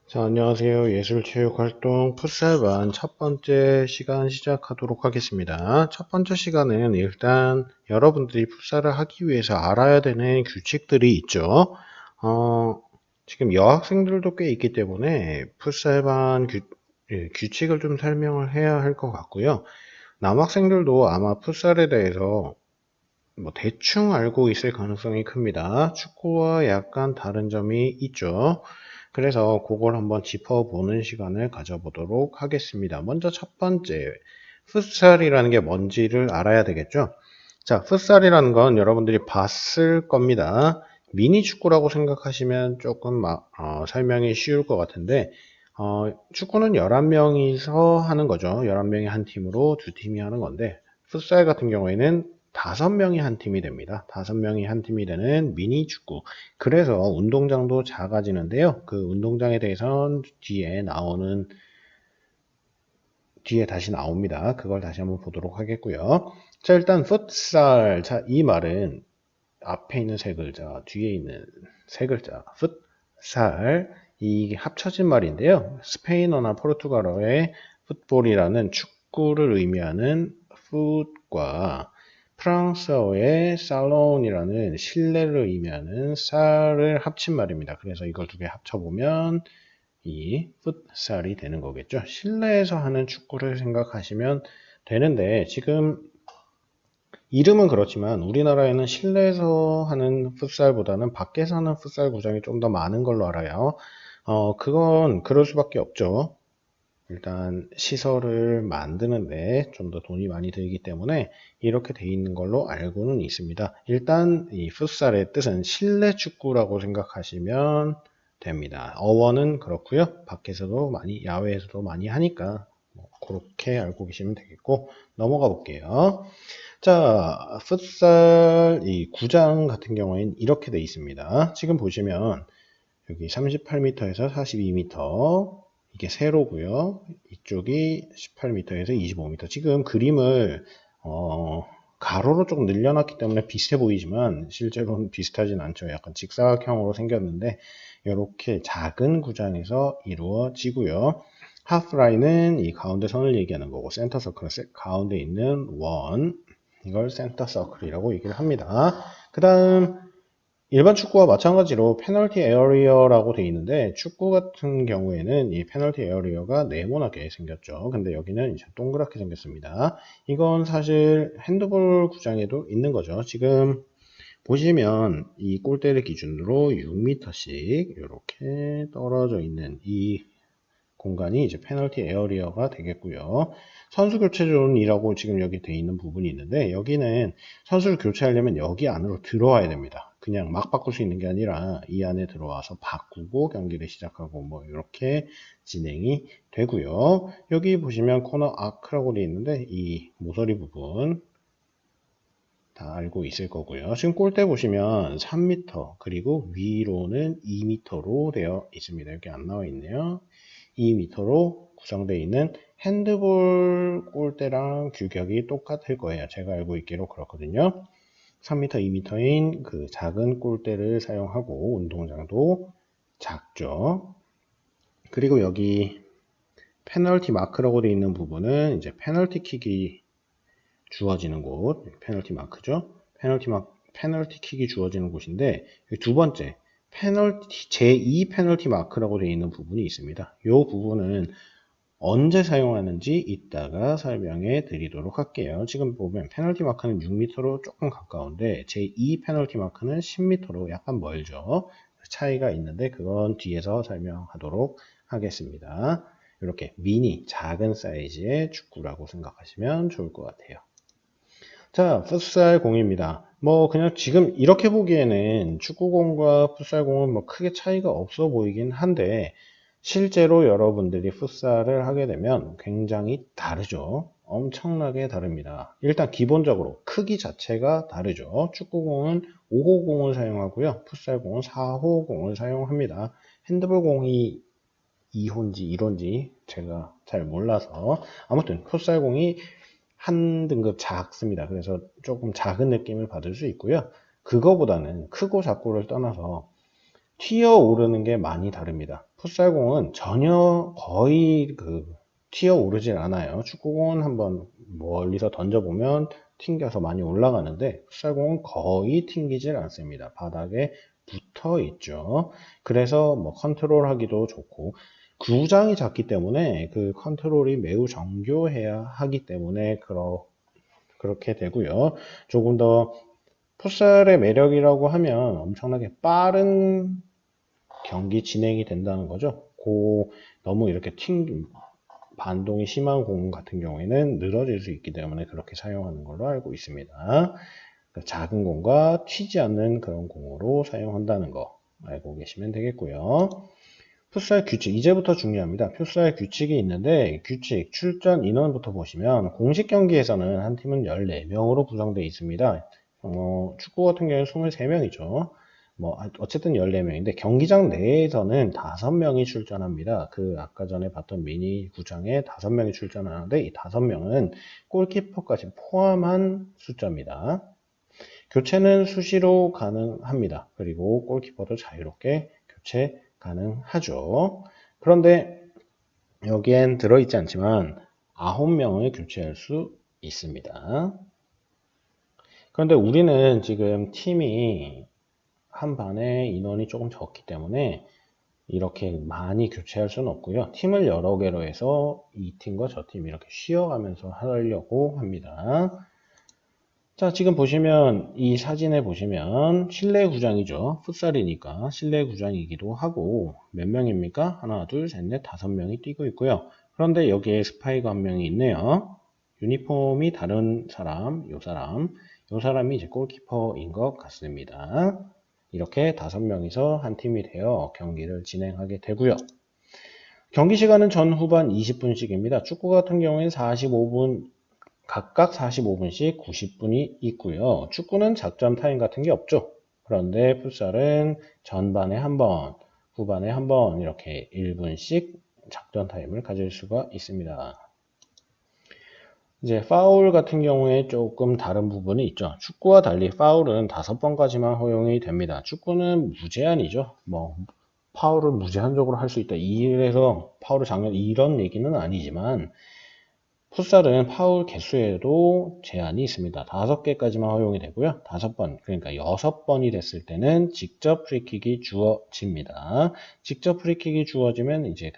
자, 안녕하세요. 예술체육활동 풋살반 첫 번째 시간 시작하도록 하겠습니다. 첫 번째 시간은 일단 여러분들이 풋살을 하기 위해서 알아야 되는 규칙들이 있죠. 어, 지금 여학생들도 꽤 있기 때문에 풋살반 규칙을 좀 설명을 해야 할 것 같고요. 남학생들도 아마 풋살에 대해서 뭐 대충 알고 있을 가능성이 큽니다. 축구와 약간 다른 점이 있죠. 그래서 그걸 한번 짚어보는 시간을 가져보도록 하겠습니다. 먼저 첫 번째, 풋살이라는 게 뭔지를 알아야 되겠죠? 자, 풋살이라는 건 여러분들이 봤을 겁니다. 미니 축구라고 생각하시면 조금 설명이 쉬울 것 같은데, 축구는 11명이서 하는 거죠. 11명이 한 팀으로 두 팀이 하는 건데, 풋살 같은 경우에는 5명이 한 팀이 됩니다. 5명이 한 팀이 되는 미니 축구. 그래서 운동장도 작아지는데요. 그 운동장에 대해서는 뒤에 다시 나옵니다. 그걸 다시 한번 보도록 하겠고요. 자, 일단 풋살. 자, 이 말은 앞에 있는 세 글자, 뒤에 있는 세 글자, 풋살. 이게 합쳐진 말인데요. 스페인어나 포르투갈어의 풋볼이라는 축구를 의미하는 풋과 프랑스어의 살론이라는 실내를 의미하는 살을 합친 말입니다. 그래서 이걸 두 개 합쳐보면 이 풋살이 되는 거겠죠. 실내에서 하는 축구를 생각하시면 되는데 지금 이름은 그렇지만 우리나라에는 실내에서 하는 풋살보다는 밖에서 하는 풋살 구장이 좀 더 많은 걸로 알아요. 그건 그럴 수밖에 없죠. 일단 시설을 만드는데 좀 더 돈이 많이 들기 때문에 이렇게 돼 있는 걸로 알고는 있습니다. 일단 이 풋살의 뜻은 실내 축구라고 생각하시면 됩니다. 어원은 그렇고요. 밖에서도 많이 야외에서도 많이 하니까 그렇게 알고 계시면 되겠고 넘어가 볼게요. 자, 풋살 이 구장 같은 경우에는 이렇게 돼 있습니다. 지금 보시면 여기 38m에서 42m 이게 세로고요. 이쪽이 18m에서 25m. 지금 그림을 가로로 조금 늘려놨기 때문에 비슷해 보이지만 실제로는 비슷하진 않죠. 약간 직사각형으로 생겼는데 이렇게 작은 구장에서 이루어지고요. 하프라인은 이 가운데 선을 얘기하는 거고 센터 서클은 가운데 있는 원 이걸 센터 서클이라고 얘기를 합니다. 그 다음 일반 축구와 마찬가지로 페널티 에어리어라고 되어 있는데 축구 같은 경우에는 이 페널티 에어리어가 네모나게 생겼죠. 근데 여기는 이제 동그랗게 생겼습니다. 이건 사실 핸드볼 구장에도 있는 거죠. 지금 보시면 이 골대를 기준으로 6m씩 이렇게 떨어져 있는 이 공간이 이제 페널티 에어리어가 되겠고요. 선수 교체존이라고 지금 여기 되어 있는 부분이 있는데 여기는 선수를 교체하려면 여기 안으로 들어와야 됩니다. 그냥 막 바꿀 수 있는 게 아니라 이 안에 들어와서 바꾸고 경기를 시작하고 뭐 이렇게 진행이 되고요. 여기 보시면 코너 아크라고 되어 있는데 이 모서리 부분 다 알고 있을 거고요. 지금 골대 보시면 3m 그리고 위로는 2m로 되어 있습니다. 여기 안 나와 있네요. 2m로 구성되어 있는 핸드볼 골대랑 규격이 똑같을 거예요. 제가 알고 있기로 그렇거든요. 3m, 2m인 그 작은 골대를 사용하고 운동장도 작죠. 그리고 여기 페널티 마크라고 되어 있는 부분은 이제 페널티킥이 주어지는 곳, 페널티 마크죠. 페널티킥이 주어지는 곳인데 두 번째 제2 페널티 마크라고 되어 있는 부분이 있습니다. 이 부분은 언제 사용하는지 이따가 설명해 드리도록 할게요. 지금 보면 페널티 마크는 6m로 조금 가까운데 제2 페널티 마크는 10m로 약간 멀죠. 차이가 있는데 그건 뒤에서 설명하도록 하겠습니다. 이렇게 미니 작은 사이즈의 축구라고 생각하시면 좋을 것 같아요. 자, 풋살 공입니다. 뭐 그냥 지금 이렇게 보기에는 축구공과 풋살공은 뭐 크게 차이가 없어 보이긴 한데 실제로 여러분들이 풋살을 하게 되면 굉장히 다르죠. 엄청나게 다릅니다. 일단 기본적으로 크기 자체가 다르죠. 축구공은 5호 공을 사용하고요. 풋살공은 4호 공을 사용합니다. 핸드볼 공이 2호인지 1호인지 제가 잘 몰라서 아무튼 풋살공이 한 등급 작습니다. 그래서 조금 작은 느낌을 받을 수 있고요. 그거보다는 크고 작고를 떠나서 튀어 오르는 게 많이 다릅니다. 풋살공은 전혀 거의 튀어 오르질 않아요. 축구공은 한번 멀리서 던져보면 튕겨서 많이 올라가는데 풋살공은 거의 튕기질 않습니다. 바닥에 붙어 있죠. 그래서 뭐 컨트롤하기도 좋고 구장이 작기 때문에 그 컨트롤이 매우 정교해야 하기 때문에 그렇게 되고요. 조금 더 풋살의 매력이라고 하면 엄청나게 빠른 경기 진행이 된다는 거죠. 너무 이렇게 반동이 심한 공 같은 경우에는 늘어질 수 있기 때문에 그렇게 사용하는 걸로 알고 있습니다. 그러니까 작은 공과 튀지 않는 그런 공으로 사용한다는 거 알고 계시면 되겠고요. 풋살 규칙, 이제부터 중요합니다. 풋살 규칙이 있는데 규칙, 출전 인원부터 보시면 공식 경기에서는 한 팀은 14명으로 구성되어 있습니다. 축구 같은 경우는 23명이죠. 어쨌든 14명인데 경기장 내에서는 5명이 출전합니다. 아까 전에 봤던 미니 구장에 5명이 출전하는데 이 5명은 골키퍼까지 포함한 숫자입니다. 교체는 수시로 가능합니다. 그리고 골키퍼도 자유롭게 교체 가능하죠. 그런데 여기엔 들어있지 않지만 9명을 교체할 수 있습니다. 그런데 우리는 지금 팀이 한 반에 인원이 조금 적기 때문에 이렇게 많이 교체할 수는 없고요. 팀을 여러 개로 해서 이 팀과 저 팀 이렇게 쉬어가면서 하려고 합니다. 자, 지금 보시면 이 사진에 보시면 실내 구장이죠. 풋살이니까 실내 구장이기도 하고 몇 명입니까? 하나, 둘, 셋, 넷, 5명이 뛰고 있고요. 그런데 여기에 스파이가 한 명이 있네요. 유니폼이 다른 사람, 요 사람이 이제 골키퍼인 것 같습니다. 이렇게 5명이서 한 팀이 되어 경기를 진행하게 되고요. 경기 시간은 전 후반 20분씩입니다. 축구 같은 경우에는 45분 각각 45분씩 90분이 있고요. 축구는 작전 타임 같은 게 없죠. 그런데 풋살은 전반에 한 번, 후반에 한 번 이렇게 1분씩 작전 타임을 가질 수가 있습니다. 이제 파울 같은 경우에 조금 다른 부분이 있죠. 축구와 달리 파울은 5번까지만 허용이 됩니다. 축구는 무제한이죠. 파울을 무제한적으로 할 수 있다. 이래서 파울을 이런 얘기는 아니지만 풋살은 파울 개수에도 제한이 있습니다. 5개까지만 허용이 되고요. 5번, 그러니까 6번이 됐을 때는 직접 프리킥이 주어집니다. 직접 프리킥이 주어지면 이제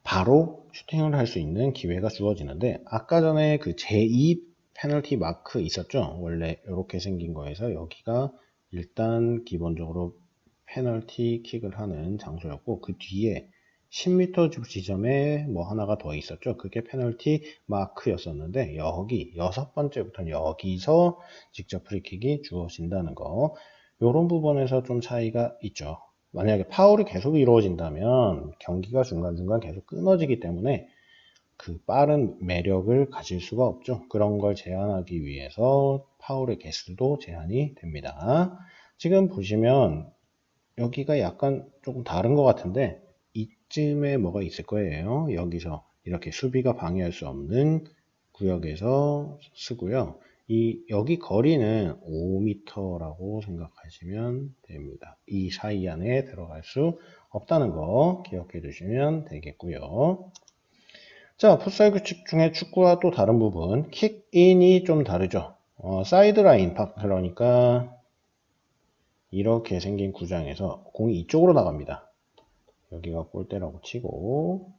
바로 슈팅을 할 수 있는 기회가 주어지는데 아까 전에 제2 페널티 마크 있었죠? 원래 이렇게 생긴 거에서 여기가 일단 기본적으로 페널티 킥을 하는 장소였고 그 뒤에 10m 지점에 하나가 더 있었죠. 그게 페널티 마크였었는데 여기 6번째부터는 여기서 직접 프리킥이 주어진다는 거. 이런 부분에서 좀 차이가 있죠. 만약에 파울이 계속 이루어진다면 경기가 중간중간 계속 끊어지기 때문에 빠른 매력을 가질 수가 없죠. 그런 걸 제한하기 위해서 파울의 개수도 제한이 됩니다. 지금 보시면 여기가 약간 조금 다른 것 같은데 이쯤에 뭐가 있을 거예요. 여기서 이렇게 수비가 방해할 수 없는 구역에서 쓰고요. 여기 거리는 5m라고 생각하시면 됩니다. 이 사이 안에 들어갈 수 없다는 거 기억해 두시면 되겠고요. 자, 풋살 규칙 중에 축구와 또 다른 부분, 킥인이 좀 다르죠. 사이드라인, 그러니까 이렇게 생긴 구장에서 공이 이쪽으로 나갑니다. 여기가 골대라고 치고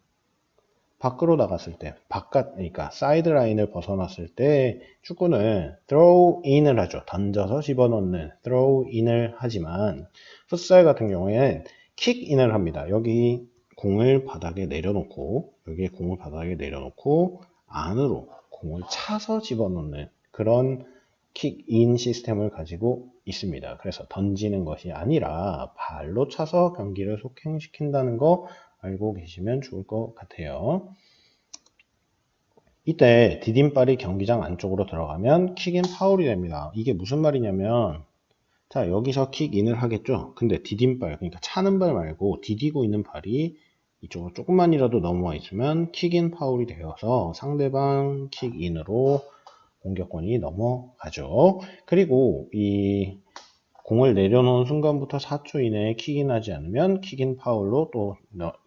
밖으로 나갔을 때 그러니까 사이드 라인을 벗어났을 때 축구는 throw in을 하죠. 던져서 집어넣는 throw in을 하지만 풋살 같은 경우에는 kick in을 합니다. 여기 공을 바닥에 내려놓고 여기에 공을 바닥에 내려놓고 안으로 공을 차서 집어넣는 그런 킥인 시스템을 가지고 있습니다. 그래서 던지는 것이 아니라 발로 차서 경기를 속행시킨다는 거 알고 계시면 좋을 것 같아요. 이때 디딤발이 경기장 안쪽으로 들어가면 킥인 파울이 됩니다. 이게 무슨 말이냐면 자, 여기서 킥인을 하겠죠. 근데 디딤발, 그러니까 차는 발 말고 디디고 있는 발이 이쪽으로 조금만이라도 넘어와 있으면 킥인 파울이 되어서 상대방 킥인으로 공격권이 넘어가죠. 그리고 이 공을 내려놓은 순간부터 4초 이내에 킥인하지 않으면 킥인 파울로 또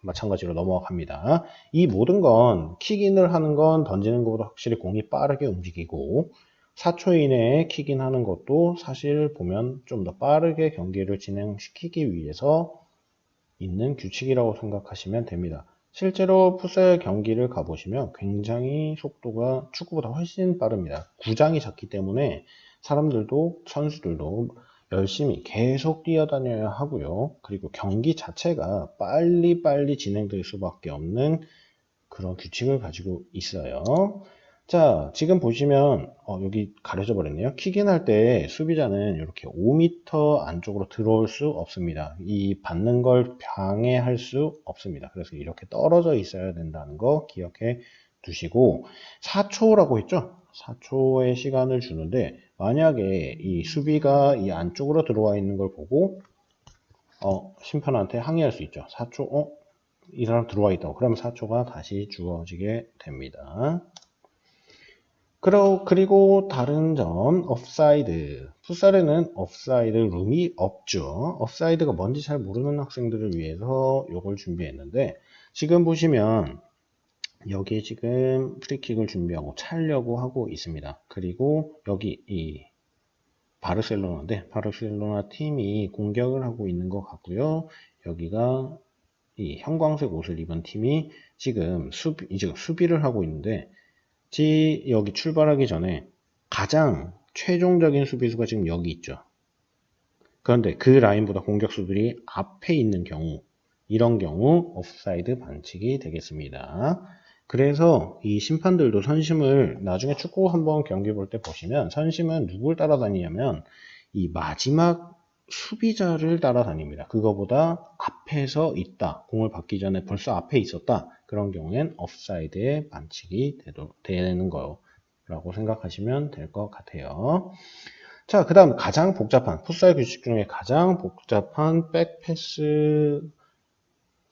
마찬가지로 넘어갑니다. 이 모든 건 킥인을 하는 건 던지는 것보다 확실히 공이 빠르게 움직이고 4초 이내에 킥인하는 것도 사실 보면 좀 더 빠르게 경기를 진행시키기 위해서 있는 규칙이라고 생각하시면 됩니다. 실제로 풋살 경기를 가보시면 굉장히 속도가 축구보다 훨씬 빠릅니다. 구장이 작기 때문에 사람들도 선수들도 열심히 계속 뛰어다녀야 하고요. 그리고 경기 자체가 빨리빨리 진행될 수밖에 없는 그런 규칙을 가지고 있어요. 자, 지금 보시면 여기 가려져 버렸네요. 킥인 할 때 수비자는 이렇게 5m 안쪽으로 들어올 수 없습니다. 이 받는 걸 방해할 수 없습니다. 그래서 이렇게 떨어져 있어야 된다는 거 기억해 두시고 4초라고 했죠? 4초의 시간을 주는데 만약에 이 수비가 이 안쪽으로 들어와 있는 걸 보고 심판한테 항의할 수 있죠. 4초, 이 사람 들어와 있다고. 그러면 4초가 다시 주어지게 됩니다. 그리고 다른 점, 옵사이드. 풋살에는 옵사이드 룸이 없죠. 옵사이드가 뭔지 잘 모르는 학생들을 위해서 이걸 준비했는데, 지금 보시면 여기에 지금 프리킥을 준비하고 차려고 하고 있습니다. 그리고 여기 이 바르셀로나인데, 바르셀로나 팀이 공격을 하고 있는 것 같고요. 여기가 이 형광색 옷을 입은 팀이 지금 수비를 하고 있는데, 여기 출발하기 전에 가장 최종적인 수비수가 지금 여기 있죠. 그런데 그 라인보다 공격수들이 앞에 있는 경우, 이런 경우 옵사이드 반칙이 되겠습니다. 그래서 이 심판들도 선심을 나중에 축구 한번 경기 볼 때 보시면 선심은 누굴 따라다니냐면 이 마지막 수비자를 따라다닙니다. 그거보다 앞에서 있다. 공을 받기 전에 벌써 앞에 있었다. 그런 경우엔 옵사이드의 반칙이 되는 거라고 생각하시면 될 것 같아요. 자, 그 다음 가장 복잡한 풋살 규칙 중에 가장 복잡한 백패스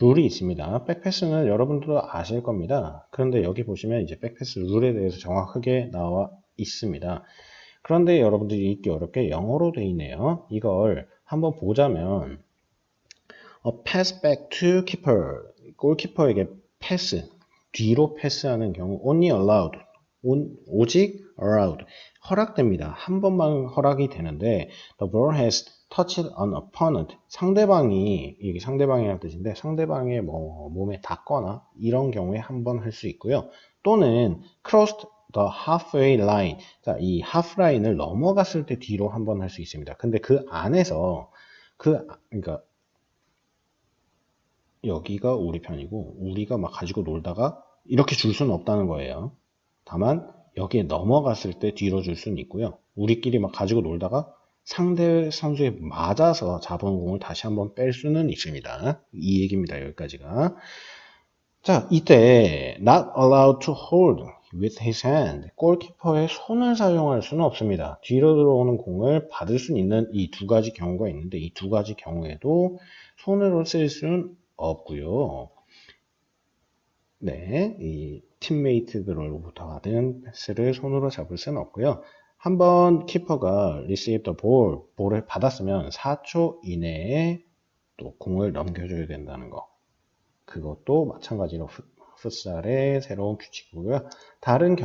룰이 있습니다. 백패스는 여러분들도 아실 겁니다. 그런데 여기 보시면 이제 백패스 룰에 대해서 정확하게 나와 있습니다. 그런데 여러분들이 읽기 어렵게 영어로 되어 있네요. 이걸 한번 보자면 pass back to keeper, 골키퍼에게 패스, 뒤로 패스하는 경우 only allowed, 오직 allowed, 허락됩니다. 한 번만 허락이 되는데 the ball has touched an opponent, 상대방이, 이게 상대방이라는 뜻인데 상대방의 몸에 닿거나 이런 경우에 한 번 할 수 있고요. 또는 crossed the halfway line, 자, 이 half 라인을 넘어갔을 때 뒤로 한 번 할 수 있습니다. 근데 그 안에서 그러니까 여기가 우리 편이고 우리가 막 가지고 놀다가 이렇게 줄 수는 없다는 거예요. 다만 여기에 넘어갔을 때 뒤로 줄 수는 있고요. 우리끼리 막 가지고 놀다가 상대 선수에 맞아서 잡은 공을 다시 한번 뺄 수는 있습니다. 이 얘기입니다. 여기까지가. 자, 이때 not allowed to hold with his hand, 골키퍼의 손을 사용할 수는 없습니다. 뒤로 들어오는 공을 받을 수 있는 이 두 가지 경우가 있는데 이 두 가지 경우에도 손으로 쓸 수는 없고요. 네, 이 팀메이트들로부터 받은 패스를 손으로 잡을 수는 없고요. 한번 키퍼가 receive the ball, 볼을 받았으면 4초 이내에 또 공을 넘겨줘야 된다는 거. 그것도 마찬가지로 풋살의 새로운 규칙이고요. 다른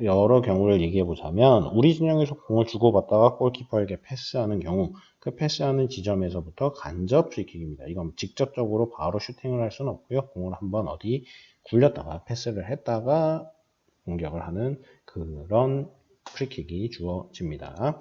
여러 경우를 얘기해 보자면 우리 진영에서 공을 주고받다가 골키퍼에게 패스하는 경우 그 패스하는 지점에서부터 간접 프리킥입니다. 이건 직접적으로 바로 슈팅을 할 수는 없고요. 공을 한번 어디 굴렸다가 패스를 했다가 공격을 하는 그런 프리킥이 주어집니다.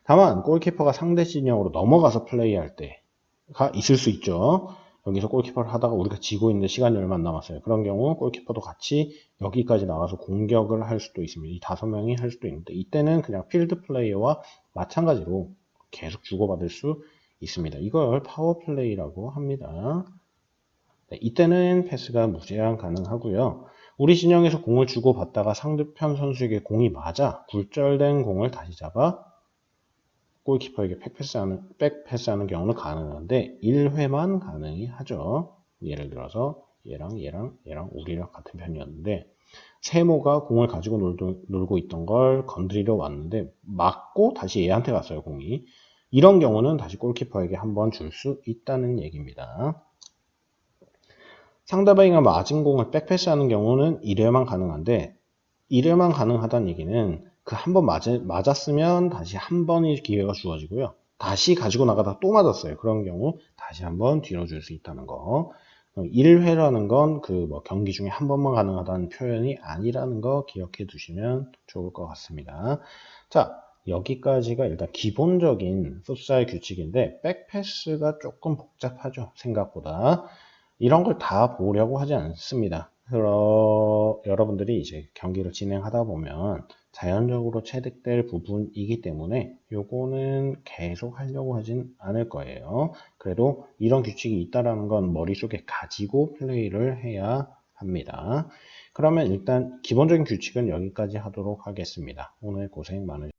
다만 골키퍼가 상대 진영으로 넘어가서 플레이할 때가 있을 수 있죠. 여기서 골키퍼를 하다가 우리가 지고 있는데 시간이 얼마 안 남았어요. 그런 경우 골키퍼도 같이 여기까지 나와서 공격을 할 수도 있습니다. 이 5명이 할 수도 있는데 이때는 그냥 필드 플레이어와 마찬가지로 계속 주고받을 수 있습니다. 이걸 파워플레이라고 합니다. 네, 이때는 패스가 무제한 가능하고요. 우리 진영에서 공을 주고받다가 상대편 선수에게 공이 맞아 굴절된 공을 다시 잡아 골키퍼에게 백패스하는 경우는 가능한데 1회만 가능하죠. 예를 들어서 얘랑 우리랑 같은 편이었는데 세모가 공을 가지고 놀고 있던 걸 건드리러 왔는데 맞고 다시 얘한테 갔어요. 공이. 이런 경우는 다시 골키퍼에게 한번 줄 수 있다는 얘기입니다. 상대방이 맞은 공을 백패스하는 경우는 1회만 가능한데 1회만 가능하다는 얘기는 그 한 번 맞았으면 다시 한 번의 기회가 주어지고요. 다시 가지고 나가다 또 맞았어요. 그런 경우 다시 한번 뒤로 줄 수 있다는 거. 1회라는 건 그 경기 중에 한 번만 가능하다는 표현이 아니라는 거 기억해 두시면 좋을 것 같습니다. 자, 여기까지가 일단 기본적인 풋살 규칙인데 백패스가 조금 복잡하죠. 생각보다. 이런 걸 다 보려고 하지 않습니다. 여러분들이 이제 경기를 진행하다 보면 자연적으로 체득될 부분이기 때문에 요거는 계속 하려고 하진 않을 거예요. 그래도 이런 규칙이 있다라는 건 머릿속에 가지고 플레이를 해야 합니다. 그러면 일단 기본적인 규칙은 여기까지 하도록 하겠습니다. 오늘 고생 많으셨습니다.